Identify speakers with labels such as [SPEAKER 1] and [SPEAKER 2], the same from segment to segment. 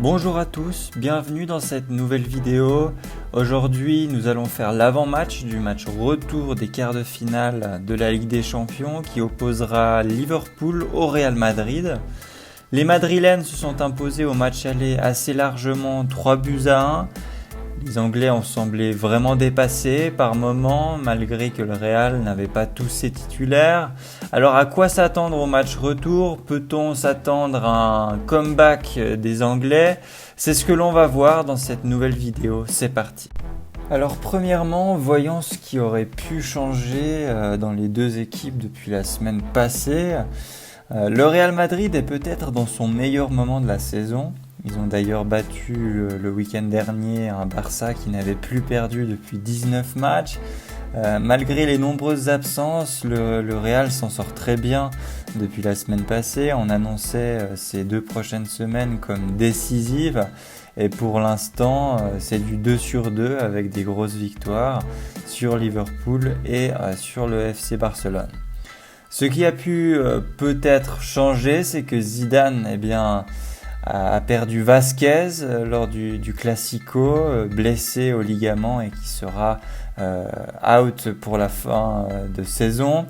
[SPEAKER 1] Bonjour à tous, bienvenue dans cette nouvelle vidéo. Aujourd'hui, nous allons faire l'avant-match du match retour des quarts de finale de la Ligue des Champions qui opposera Liverpool au Real Madrid. Les Madrilènes se sont imposés au match aller assez largement 3-1. Les Anglais ont semblé vraiment dépassés par moments, malgré que le Real n'avait pas tous ses titulaires. Alors à quoi s'attendre au match retour? Peut-on s'attendre à un comeback des Anglais? C'est ce que l'on va voir dans cette nouvelle vidéo, c'est parti. Alors premièrement, voyons ce qui aurait pu changer dans les deux équipes depuis la semaine passée. Le Real Madrid est peut-être dans son meilleur moment de la saison. Ils ont d'ailleurs battu le week-end dernier un Barça qui n'avait plus perdu depuis 19 matchs. Malgré les nombreuses absences, le Real s'en sort très bien depuis la semaine passée. On annonçait ces 2 prochaines semaines comme décisives. Et pour l'instant, c'est du 2-2 avec des grosses victoires sur Liverpool et sur le FC Barcelone. Ce qui a pu peut-être changer, c'est que Zidane, a perdu Vasquez lors du Classico, blessé au ligament et qui sera out pour la fin de saison.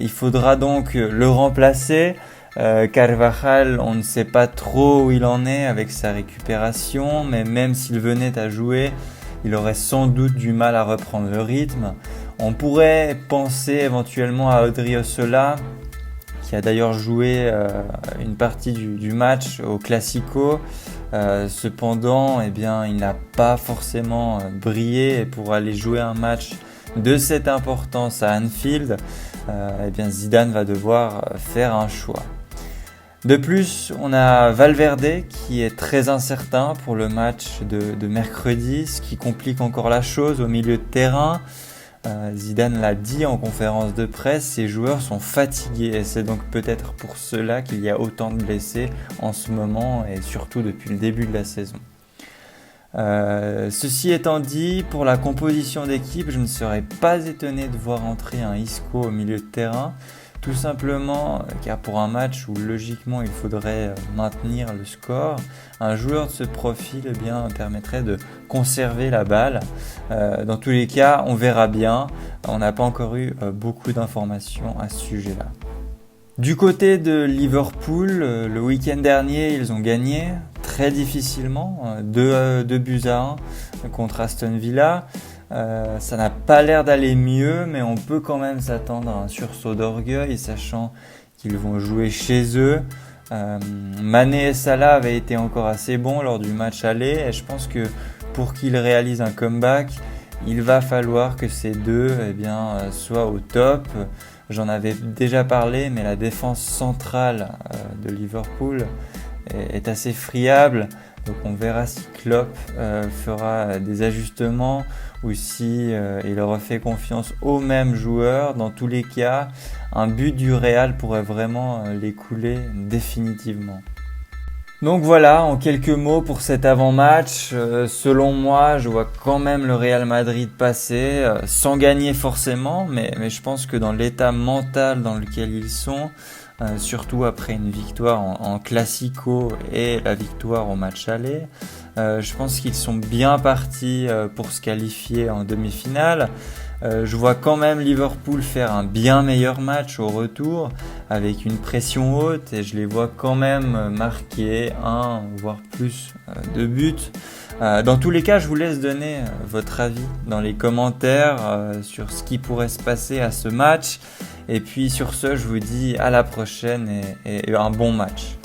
[SPEAKER 1] Il faudra donc le remplacer. Carvajal, on ne sait pas trop où il en est avec sa récupération, mais même s'il venait à jouer, il aurait sans doute du mal à reprendre le rythme. On pourrait penser éventuellement à Odriozola, qui a d'ailleurs joué une partie du match au Classico. Cependant, il n'a pas forcément brillé. Et pour aller jouer un match de cette importance à Anfield, Zidane va devoir faire un choix. De plus, on a Valverde qui est très incertain pour le match de mercredi, ce qui complique encore la chose au milieu de terrain. Zidane l'a dit en conférence de presse, ses joueurs sont fatigués et c'est donc peut-être pour cela qu'il y a autant de blessés en ce moment et surtout depuis le début de la saison. Ceci étant dit, pour la composition d'équipe, je ne serais pas étonné de voir entrer un Isco au milieu de terrain, tout simplement car pour un match où logiquement il faudrait maintenir le score, un joueur de ce profil permettrait de conserver la balle. Dans tous les cas, on verra bien, on n'a pas encore eu beaucoup d'informations à ce sujet-là. Du côté de Liverpool, le week-end dernier, ils ont gagné très difficilement, 2-1 contre Aston Villa. Ça n'a pas l'air d'aller mieux, mais on peut quand même s'attendre à un sursaut d'orgueil, sachant qu'ils vont jouer chez eux. Mané et Salah avaient été encore assez bons lors du match aller, et je pense que pour qu'ils réalisent un comeback, il va falloir que ces deux soient au top. J'en avais déjà parlé, mais la défense centrale de Liverpool est assez friable. Donc on verra si Klopp fera des ajustements ou si il refait confiance aux mêmes joueurs. Dans tous les cas, un but du Real pourrait vraiment les couler définitivement. Donc voilà, en quelques mots pour cet avant-match, selon moi, je vois quand même le Real Madrid passer, sans gagner forcément, mais je pense que dans l'état mental dans lequel ils sont, surtout après une victoire en Classico et la victoire au match aller, je pense qu'ils sont bien partis pour se qualifier en demi-finale. Je vois quand même Liverpool faire un bien meilleur match au retour avec une pression haute et je les vois quand même marquer 1 voire plus de buts. Dans tous les cas, je vous laisse donner votre avis dans les commentaires sur ce qui pourrait se passer à ce match. Et puis sur ce, je vous dis à la prochaine et un bon match.